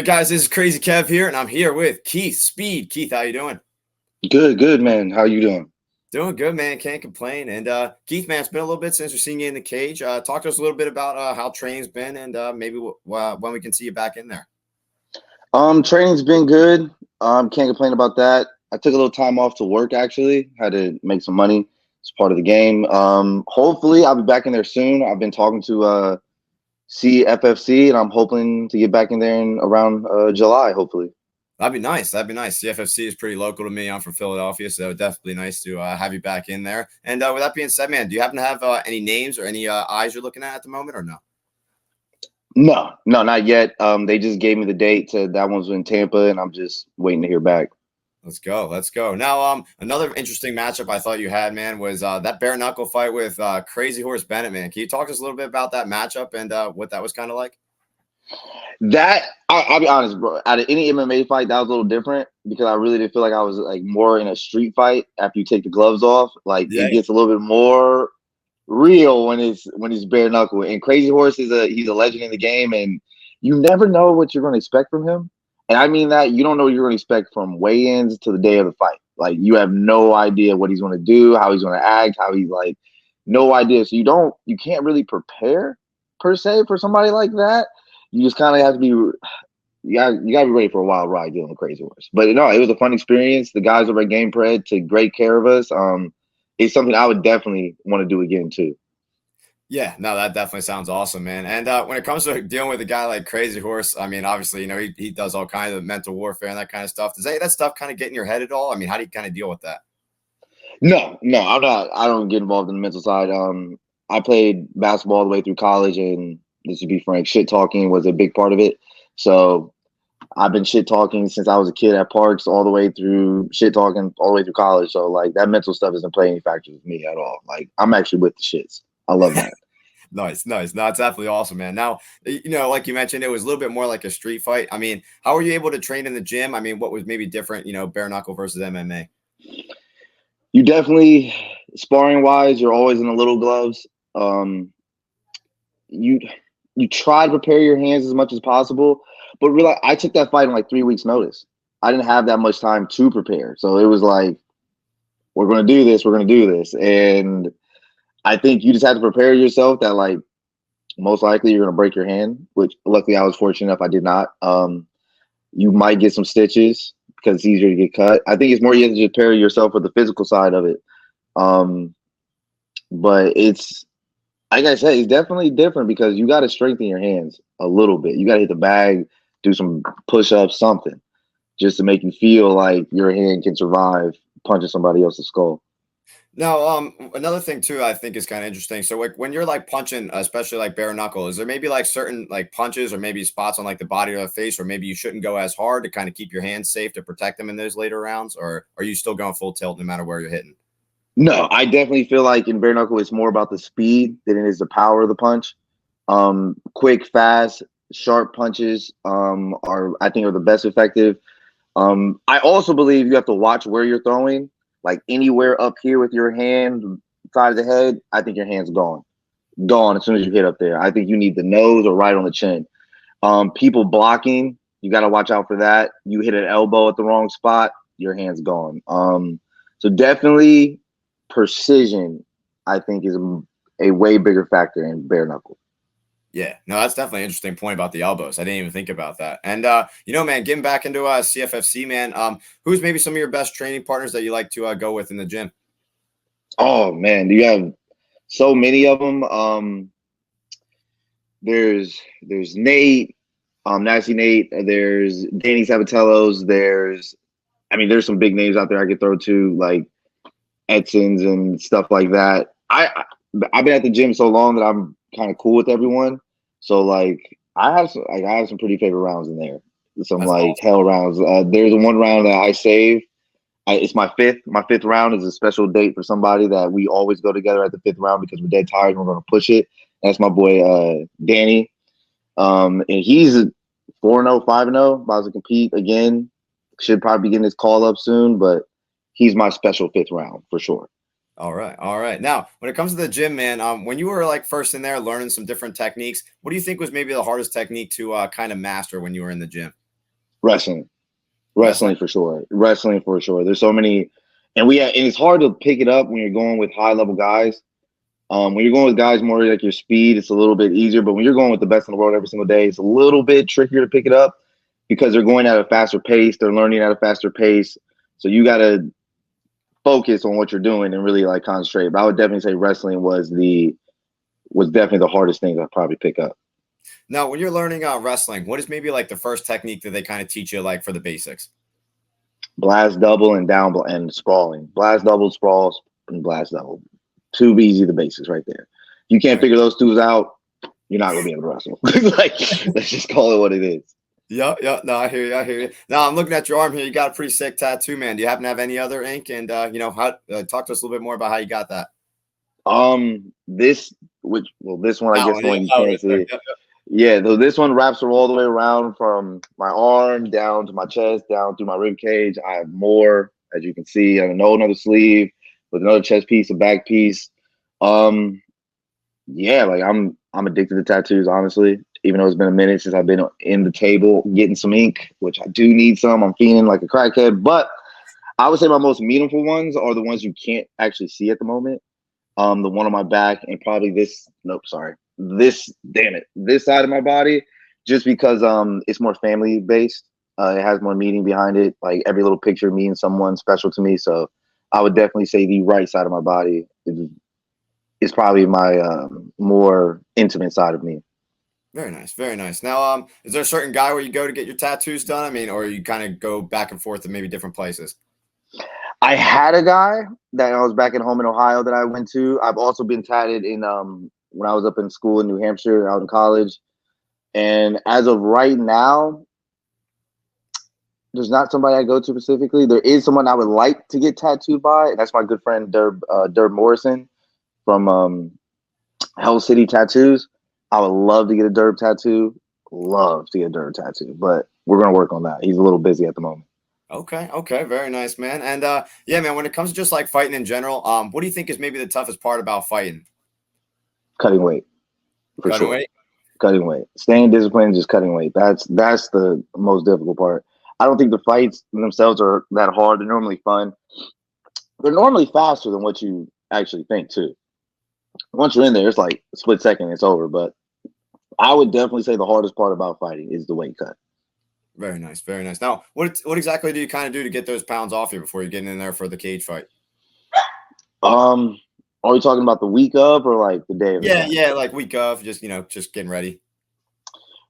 right, guys, this is Crazy Kev here, and I'm here with Keith Speed. Keith, how you doing? Good, man. How you doing? Doing good, man. Can't complain. And Keith, man, it's been a little bit since we've seen you in the cage. Talk to us a little bit about how training's been, and maybe when we can see you back in there. Training's been good. Can't complain about that. I took a little time off to work actually. Had to make some money. It's part of the game. Hopefully I'll be back in there soon. I've been talking to CFFC and I'm hoping to get back in there in around July, hopefully. That'd be nice. That'd be nice. CFFC is pretty local to me. I'm from Philadelphia, so it would definitely be nice to have you back in there. And with that being said, man, do you happen to have any names or any eyes you're looking at the moment, or no? No, not yet. They just gave me the date. Said that one's in Tampa, and I'm just waiting to hear back. Let's go. Now, another interesting matchup I thought you had, man, was that bare knuckle fight with Crazy Horse Bennett, man. Can you talk to us a little bit about that matchup and what that was kind of like? That I'll be honest, bro. Out of any MMA fight, that was a little different because I really didn't feel like I was like more in a street fight after you take the gloves off. Like Yeah. it gets a little bit more real when it's bare knuckle. And Crazy Horse he's a legend in the game, and you never know what you're going to expect from him. And I mean that you don't know what you're going to expect from weigh-ins to the day of the fight. Like you have no idea what he's going to do, how he's going to act, how he's like, no idea. So you can't really prepare per se for somebody like that. You just kind of have to be, you gotta be ready for a wild ride dealing with Crazy Horse. But no, it was a fun experience. The guys over at Game Pred took great care of us. It's something I would definitely want to do again too. Yeah, no, that definitely sounds awesome, man. And when it comes to dealing with a guy like Crazy Horse, I mean, obviously, he does all kinds of mental warfare and that kind of stuff. Does that stuff kind of get in your head at all? I mean, how do you kind of deal with that? No, I'm not. I don't get involved in the mental side. I played basketball all the way through college, and just to be frank, shit talking was a big part of it. So I've been shit talking since I was a kid at Parks, all the way through shit talking all the way through college. So like that mental stuff doesn't play any factor with me at all. Like I'm actually with the shits. I love that. Nice. No, it's absolutely awesome, man. Now, like you mentioned, it was a little bit more like a street fight. I mean, how were you able to train in the gym? I mean, what was maybe different, bare knuckle versus MMA? You definitely, sparring wise, you're always in the little gloves. You try to prepare your hands as much as possible, but really, I took that fight in like 3 weeks' notice. I didn't have that much time to prepare, so it was like, we're gonna do this, and I think you just have to prepare yourself that like most likely you're gonna break your hand, which luckily I was fortunate enough I did not. You might get some stitches because it's easier to get cut. I think it's more you have to prepare yourself for the physical side of it. But it's like I said, it's definitely different because you got to strengthen your hands a little bit. You got to hit the bag, do some push-ups, something, just to make you feel like your hand can survive punching somebody else's skull. Now, another thing too, I think is kind of interesting. So, like when you're like punching, especially like bare knuckle, is there maybe like certain like punches or maybe spots on like the body or the face, or maybe you shouldn't go as hard to kind of keep your hands safe to protect them in those later rounds, or are you still going full tilt no matter where you're hitting? No, I definitely feel like in bare knuckle, it's more about the speed than it is the power of the punch. Quick, fast, sharp punches I think are the best effective. I also believe you have to watch where you're throwing. Like anywhere up here with your hand, side of the head, I think your hand's gone. Gone as soon as you hit up there. I think you need the nose or right on the chin. People blocking, you got to watch out for that. You hit an elbow at the wrong spot, your hand's gone. So definitely precision, I think, is a way bigger factor in bare knuckle. Yeah, no, that's definitely an interesting point about the elbows. I didn't even think about that. And man, getting back into CFFC, man, who's maybe some of your best training partners that you like to go with in the gym? Oh man, you have so many of them. There's Nate, Nasty Nate. There's Danny Sabatellos. There's some big names out there I could throw to, like Edson's and stuff like that. I've been at the gym so long that I'm kind of cool with everyone. So like I have some pretty favorite rounds in there. Some That's like awesome. hell rounds. There's one round that I save. It's my fifth. My fifth round is a special date for somebody that we always go together at the fifth round because we're dead tired and we're going to push it. That's my boy Danny. And he's 4-0, 5-0. About to compete again. Should probably be getting his call up soon, but he's my special fifth round for sure. All right. Now, when it comes to the gym, man, when you were like first in there learning some different techniques, what do you think was maybe the hardest technique to kind of master when you were in the gym? Wrestling. Wrestling? Wrestling for sure. Wrestling for sure. There's so many, and it's hard to pick it up when you're going with high level guys. When you're going with guys more like your speed, it's a little bit easier. But when you're going with the best in the world every single day, it's a little bit trickier to pick it up because they're going at a faster pace. They're learning at a faster pace. So you got to focus on what you're doing and really like concentrate. But I would definitely say wrestling was definitely the hardest thing to probably pick up. Now, when you're learning wrestling, what is maybe like the first technique that they kind of teach you, like for the basics? Blast double and down and sprawling. Blast double, sprawls, and blast double. Too easy, the basics right there. You can't figure those twos out, you're not gonna be able to wrestle. Like, let's just call it what it is. Yeah, yeah. No, I hear you. I hear you. Now I'm looking at your arm here. You got a pretty sick tattoo, man. Do you happen to have any other ink? And how talk to us a little bit more about how you got that. This one, I guess the one you can't see. Yeah, though this one wraps all the way around from my arm down to my chest, down through my rib cage. I have more, as you can see, on another sleeve with another chest piece, a back piece. Yeah, like I'm addicted to tattoos, honestly. Even though it's been a minute since I've been in the table getting some ink, which I do need some. I'm feeling like a crackhead, but I would say my most meaningful ones are the ones you can't actually see at the moment. The one on my back and probably this. Nope, sorry. This side of my body, just because it's more family based. It has more meaning behind it. Like every little picture means someone special to me. So I would definitely say the right side of my body is probably my more intimate side of me. Very nice, very nice. Now, is there a certain guy where you go to get your tattoos done? I mean, or you kind of go back and forth to maybe different places? I had a guy that I was back at home in Ohio that I went to. I've also been tatted in when I was up in school in New Hampshire, out in college. And as of right now, there's not somebody I go to specifically. There is someone I would like to get tattooed by. That's my good friend Derb Morrison from Hell City Tattoos. I would love to get a Derb tattoo. Love to get a Derb tattoo, but we're gonna work on that. He's a little busy at the moment. Okay, very nice, man. And yeah, man, when it comes to just like fighting in general, what do you think is maybe the toughest part about fighting? Cutting weight, for Cutting sure. weight? Cutting weight, staying disciplined, just cutting weight. That's the most difficult part. I don't think the fights themselves are that hard. They're normally fun. They're normally faster than what you actually think too. Once you're in there, it's like a split second, it's over. But I would definitely say the hardest part about fighting is the weight cut. Very nice, very nice. Now, what exactly do you kind of do to get those pounds off you before you're getting in there for the cage fight? Are we talking about the week of or like the day of? Yeah, like week of, just just getting ready.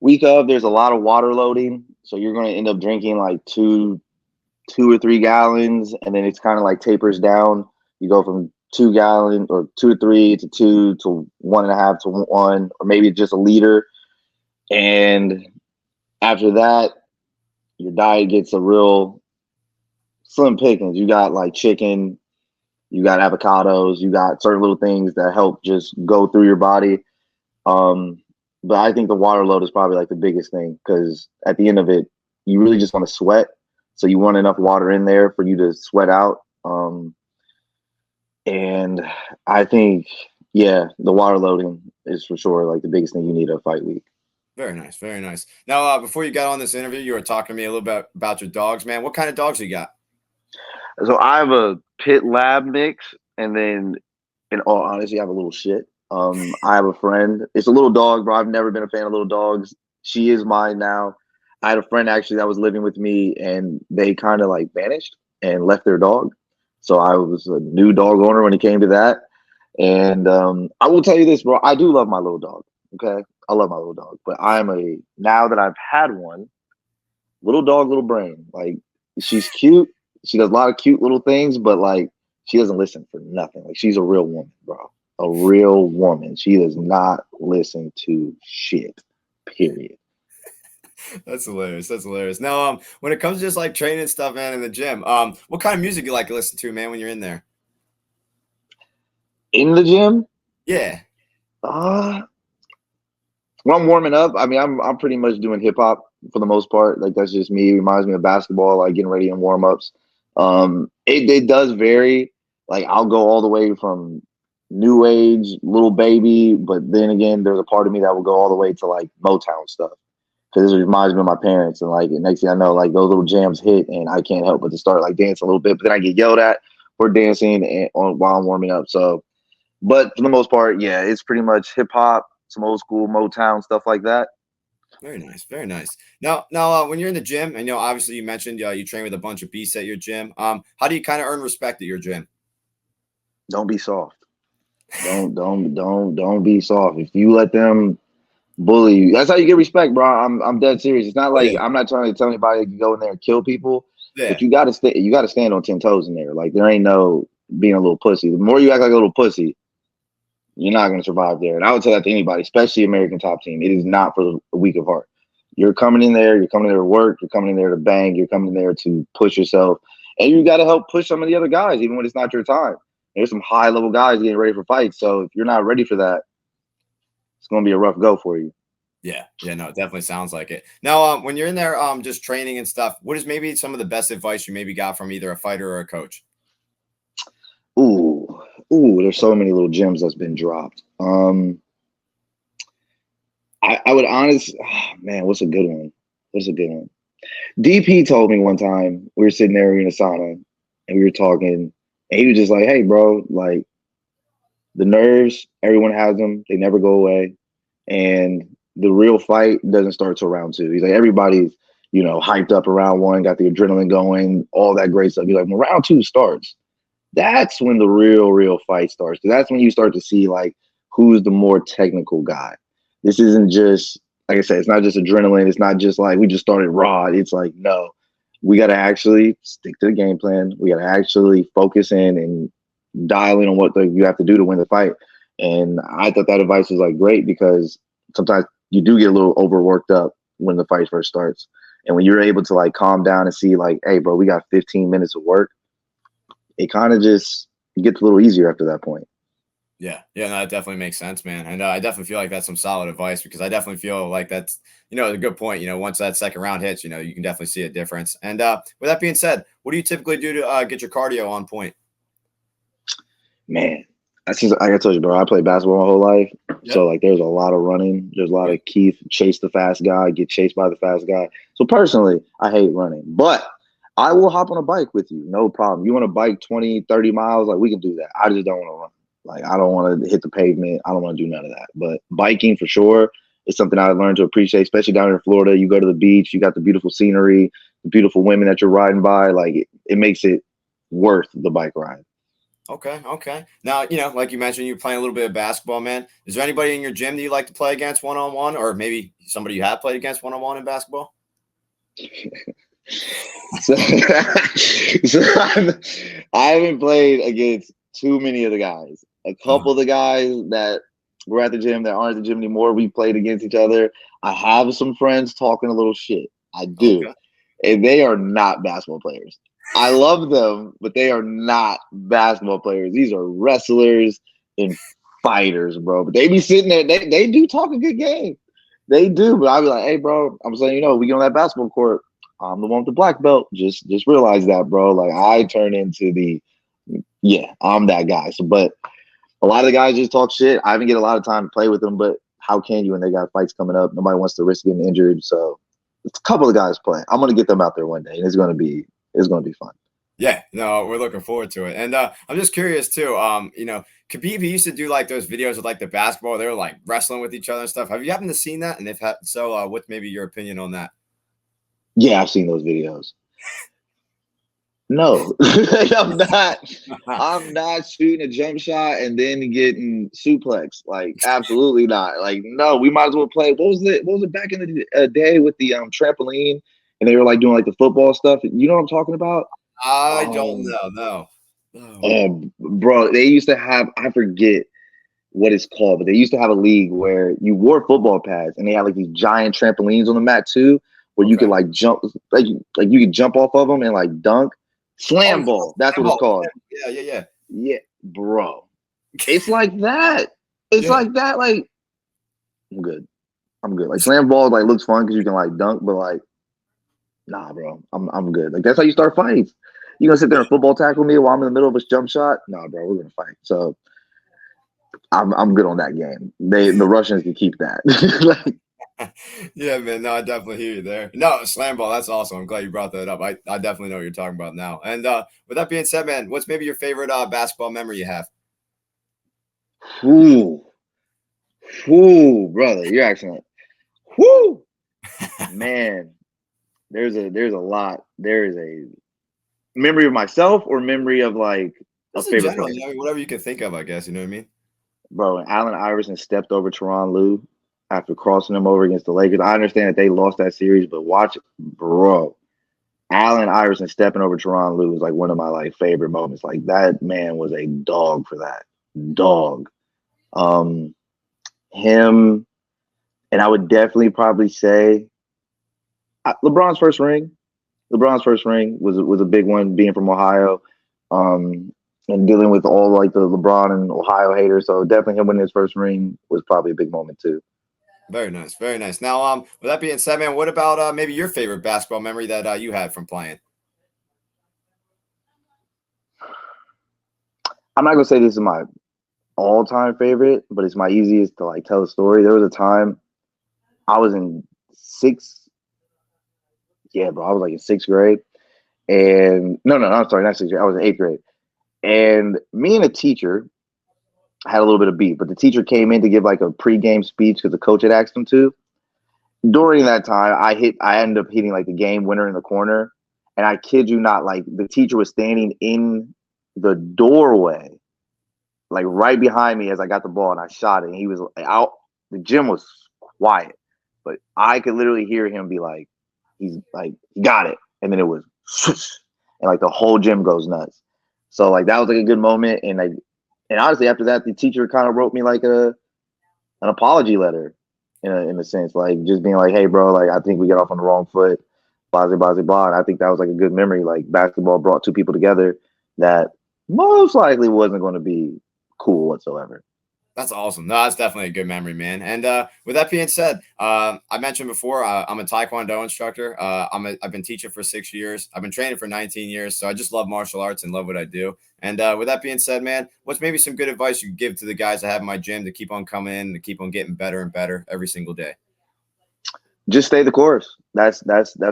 Week of, there's a lot of water loading, so you're going to end up drinking like two or 3 gallons, and then it's kind of like tapers down. You go from 2 gallons or 2 to 3 to 2 to 1.5 to 1, or maybe just a liter. And after that, your diet gets a real slim pickings. You got like chicken, you got avocados, you got certain little things that help just go through your body. But I think the water load is probably like the biggest thing, because at the end of it, you really just want to sweat. So you want enough water in there for you to sweat out. And I think, yeah, the water loading is for sure like the biggest thing you need a fight week. Very nice, very nice. Now, before you got on this interview, you were talking to me a little bit about your dogs, man. What kind of dogs you got? So I have a pit lab mix, and then in all honesty, I have a little shit. I have a friend. It's a little dog, bro. I've never been a fan of little dogs. She is mine now. I had a friend actually that was living with me, and they kind of like vanished and left their dog. So I was a new dog owner when it came to that. And I will tell you this, bro. I do love my little dog. Okay, I love my little dog, but now that I've had one, little dog, little brain. Like, she's cute. She does a lot of cute little things, but like she doesn't listen for nothing. Like, she's a real woman, bro. A real woman. She does not listen to shit. Period. That's hilarious. That's hilarious. Now, when it comes to just like training stuff, man, in the gym, what kind of music you like to listen to, man, when you're in there? In the gym? Yeah. When I'm warming up, I mean, I'm pretty much doing hip hop for the most part. Like, that's just me. It reminds me of basketball, like getting ready in warm ups. It does vary. Like, I'll go all the way from new age, little baby, but then again, there's a part of me that will go all the way to like Motown stuff. because this reminds me of my parents. And like next thing I know, like those little jams hit, and I can't help but to start like dancing a little bit. But then I get yelled at for dancing while I'm warming up. So, but for the most part, yeah, it's pretty much hip hop, some old school Motown stuff like that. Very nice, very nice. Now, when you're in the gym, and obviously you mentioned you train with a bunch of beasts at your gym. How do you kind of earn respect at your gym? Don't be soft. Don't be soft. If you let them bully you, that's how you get respect, bro. I'm dead serious. It's not Oh like yeah, I'm not trying to tell anybody to go in there and kill people, but yeah, you gotta stay. You gotta stand on 10 toes in there. Like there ain't no being a little pussy. The more you act like a little pussy, you're not gonna survive there. And I would tell that to anybody, especially American Top Team. It is not for the weak of heart. You're coming in there. You're coming in there to work. You're coming in there to bang. You're coming in there to push yourself, and you got to help push some of the other guys, even when it's not your time. There's some high level guys getting ready for fights. So if you're not ready for that, it's going to be a rough go for you. yeah, yeah. No, it definitely sounds like it. Now, when you're in there, just training and stuff, what is maybe some of the best advice you maybe got from either a fighter or a coach? Ooh, there's so many little gems that's been dropped. I would man, what's a good one? What's a good one? DP told me one time, we were sitting there in a sauna and we were talking, and he was just like, hey, bro, like the nerves, everyone has them, they never go away. And the real fight doesn't start till round two. He's like, everybody's, hyped up around one, got the adrenaline going, all that great stuff. He's like, when round two starts, that's when the real fight starts. Because that's when you start to see like who's the more technical guy. This isn't just, like I said, it's not just adrenaline. It's not just like we just started raw. It's like, no, we got to actually stick to the game plan. We got to actually focus in and dial in on what you have to do to win the fight. And I thought that advice was like great because sometimes you do get a little overworked up when the fight first starts. And when you're able to like calm down and see like, hey, bro, we got 15 minutes of work, it kind of just gets a little easier after that point. Yeah, yeah, no, that definitely makes sense, man. And I definitely feel like that's some solid advice because I definitely feel like that's a good point. Once that second round hits, you can definitely see a difference. And with that being said, what do you typically do to get your cardio on point? Man, like I told you, bro, I played basketball my whole life. Yep. So like there's a lot of running. There's a lot of Keith, chase the fast guy, get chased by the fast guy. So personally, I hate running. But I will hop on a bike with you. No problem. You want to bike 20, 30 miles? Like we can do that. I just don't want to run. Like I don't want to hit the pavement. I don't want to do none of that. But biking for sure is something I learned to appreciate, especially down here in Florida. You go to the beach, you got the beautiful scenery, the beautiful women that you're riding by. Like it makes it worth the bike ride. Okay, okay. Now, like you mentioned, you're playing a little bit of basketball, man. Is there anybody in your gym that you like to play against one-on-one, or maybe somebody you have played against one-on-one in basketball? so, I haven't played against too many of the guys. A couple of the guys that were at the gym that aren't at the gym anymore, we played against each other. I have some friends talking a little shit. I do. Okay. And they are not basketball players. I love them, but they are not basketball players. These are wrestlers and fighters, bro. But they be sitting there. They do talk a good game. They do. But I'll be like, hey, bro, I'm saying, we get on that basketball court. I'm the one with the black belt. Just realize that, bro. Like I turn into I'm that guy. So, but a lot of the guys just talk shit. I haven't get a lot of time to play with them, but how can you when they got fights coming up? Nobody wants to risk getting injured. So it's a couple of guys playing. I'm gonna get them out there one day, and it's gonna be fun. Yeah, no, we're looking forward to it. And I'm just curious too. Khabib used to do like those videos with like the basketball. They were like wrestling with each other and stuff. Have you happened to seen that? And if so, what's maybe your opinion on that? Yeah, I've seen those videos. No, I'm not. I'm not shooting a jump shot and then getting suplex. Like, absolutely not. Like, no, we might as well play. What was it back in the day with the trampoline, and they were like doing like the football stuff? You know what I'm talking about? I don't know. No. Bro, they used to have. I forget what it's called, but they used to have a league where you wore football pads and they had like these giant trampolines on the mat too, where you could like jump, like you could jump off of them and like dunk. Slam ball. That's what it's called. Yeah, bro. It's like that. It's like that. Like, I'm good. Like slam ball like looks fun because you can like dunk, but like, nah, bro. I'm good. Like that's how you start fights. You gonna sit there and football tackle me while I'm in the middle of a jump shot? Nah, bro. We're gonna fight. So I'm good on that game. The Russians can keep that. Yeah, man. No, I definitely hear you there. No, slam ball. That's awesome. I'm glad you brought that up. I definitely know what you're talking about now. And with that being said, man, what's maybe your favorite basketball memory you have? Whoo, whoo, brother, you're excellent. Whoo, man. There's a lot. There is a memory of myself or memory of like a Just in favorite general, player. whatever you can think of, I guess. You know what I mean? Bro, and Allen Iverson stepped over Teron Lue after crossing him over against the Lakers. I understand that they lost that series, but watch, bro. Allen Iverson stepping over Teron Lue was like one of my like favorite moments. Like that man was a dog for that. Dog. Um, him, and I would definitely probably say LeBron's first ring. LeBron's first ring was a big one, being from Ohio, and dealing with all like the LeBron and Ohio haters. So definitely him winning his first ring was probably a big moment too. Very nice, very nice. Now, with that being said, man, what about maybe your favorite basketball memory that you had from playing? I'm not gonna say this is my all-time favorite, but it's my easiest to like tell a story. There was a time I was in sixth, yeah, bro. I was like in sixth grade, and no, I'm sorry, not sixth grade. I was in eighth grade, and me and a teacher had a little bit of beef. But the teacher came in to give like a pregame speech because the coach had asked him to. During that time, I ended up hitting like the game winner in the corner, and I kid you not, like the teacher was standing in the doorway, like right behind me as I got the ball and I shot it. And he was out. The gym was quiet, but I could literally hear him be like, "He's like, he got it," and then it was, and like the whole gym goes nuts. So like that was like a good moment, and like, and honestly, after that, the teacher kind of wrote me like an apology letter in a sense, like just being like, hey, bro, like I think we get off on the wrong foot, blah, blah, blah, blah. And I think that was like a good memory. Like basketball brought two people together that most likely wasn't going to be cool whatsoever. That's awesome. No, that's definitely a good memory, man. And with that being said, I mentioned before I'm a Taekwondo instructor. I've been teaching for 6 years. I've been training for 19 years. So I just love martial arts and love what I do. And with that being said, man, what's maybe some good advice you could give to the guys that have in my gym to keep on coming in, to keep on getting better and better every single day? Just stay the course. That's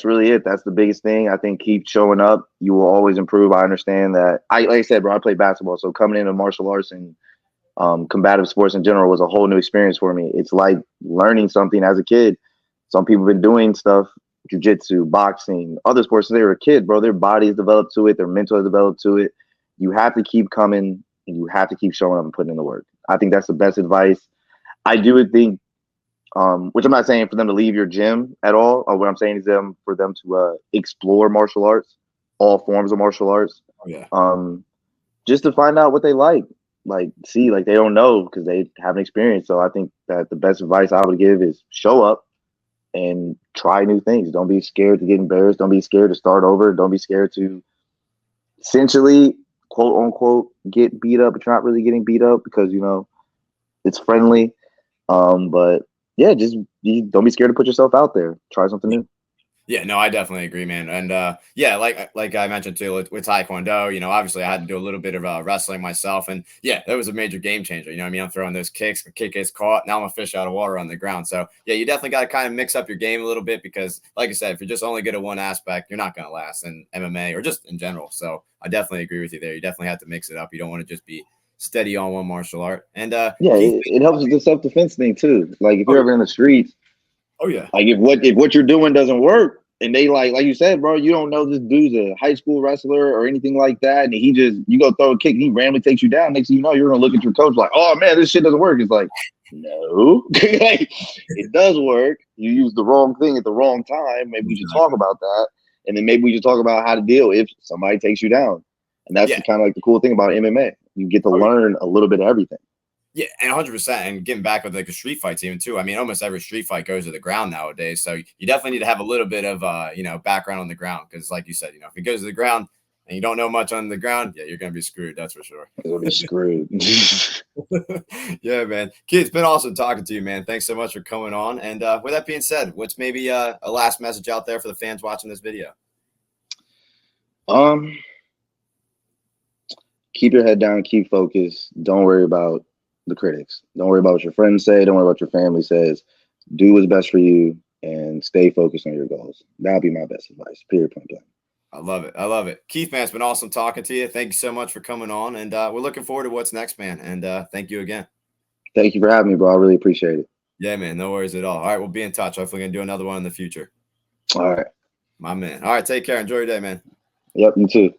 really it. That's the biggest thing. I think keep showing up. You will always improve. I understand that. Like I said, bro, I play basketball, so coming into martial arts and combative sports in general was a whole new experience for me. It's like learning something as a kid. Some people have been doing stuff, jujitsu, boxing, other sports since they were a kid, bro. Their bodies developed to it, their mental has developed to it. You have to keep coming and you have to keep showing up and putting in the work. I think that's the best advice. I do think, which I'm not saying for them to leave your gym at all. What I'm saying is for them to explore martial arts, all forms of martial arts, Oh, yeah. just to find out what they like see, like they don't know because they haven't experienced. So I think that the best advice I would give is show up and try new things. Don't be scared to get embarrassed. Don't be scared to start over. Don't be scared to essentially, quote unquote, get beat up, but you're not really getting beat up because it's friendly. But yeah, just don't be scared to put yourself out there. Try something new. Yeah, no, I definitely agree, man. And yeah, like I mentioned too with Taekwondo, obviously I had to do a little bit of wrestling myself, and yeah, that was a major game changer. You know what I mean? I'm throwing those kicks, the kick gets caught, now I'm a fish out of water on the ground. So yeah, you definitely got to kind of mix up your game a little bit because, like I said, if you're just only good at one aspect, you're not going to last in MMA or just in general. So I definitely agree with you there. You definitely have to mix it up. You don't want to just be steady on one martial art. And Yeah, Keith, it helps with the self defense thing too. Like if oh you're yeah, ever in the streets, oh yeah, like if what you're doing doesn't work, and they like you said, bro, you don't know this dude's a high school wrestler or anything like that, and you go throw a kick, and he randomly takes you down. Next thing you know, you're gonna look at your coach like, oh man, this shit doesn't work. It's like, no, like it does work. You use the wrong thing at the wrong time. Maybe we should talk about that, and then maybe we should talk about how to deal if somebody takes you down. And that's yeah. the kind of like the cool thing about MMA. You get to Oh, yeah. learn a little bit of everything. Yeah, and 100%. And getting back with like the street fights, even too. I mean, almost every street fight goes to the ground nowadays. So you definitely need to have a little bit of, background on the ground because, like you said, if it goes to the ground and you don't know much on the ground, yeah, you're gonna be screwed. That's for sure. It'll be screwed. Yeah, man. Keith, it's been awesome talking to you, man. Thanks so much for coming on. And with that being said, what's maybe a last message out there for the fans watching this video? um, keep your head down, keep focused. Don't worry about the critics. Don't worry about what your friends say. Don't worry about what your family says. do what's best for you, and stay focused on your goals. That'll be my best advice. Period. Point blank. I love it. I love it. Keith, man, it's been awesome talking to you. Thank you so much for coming on. And we're looking forward to what's next, man. And thank you again. Thank you for having me, bro. I really appreciate it. Yeah, man. No worries at all. All right. We'll be in touch. Hopefully, we can do another one in the future. All right. My man. All right. Take care. Enjoy your day, man. Yep. You too.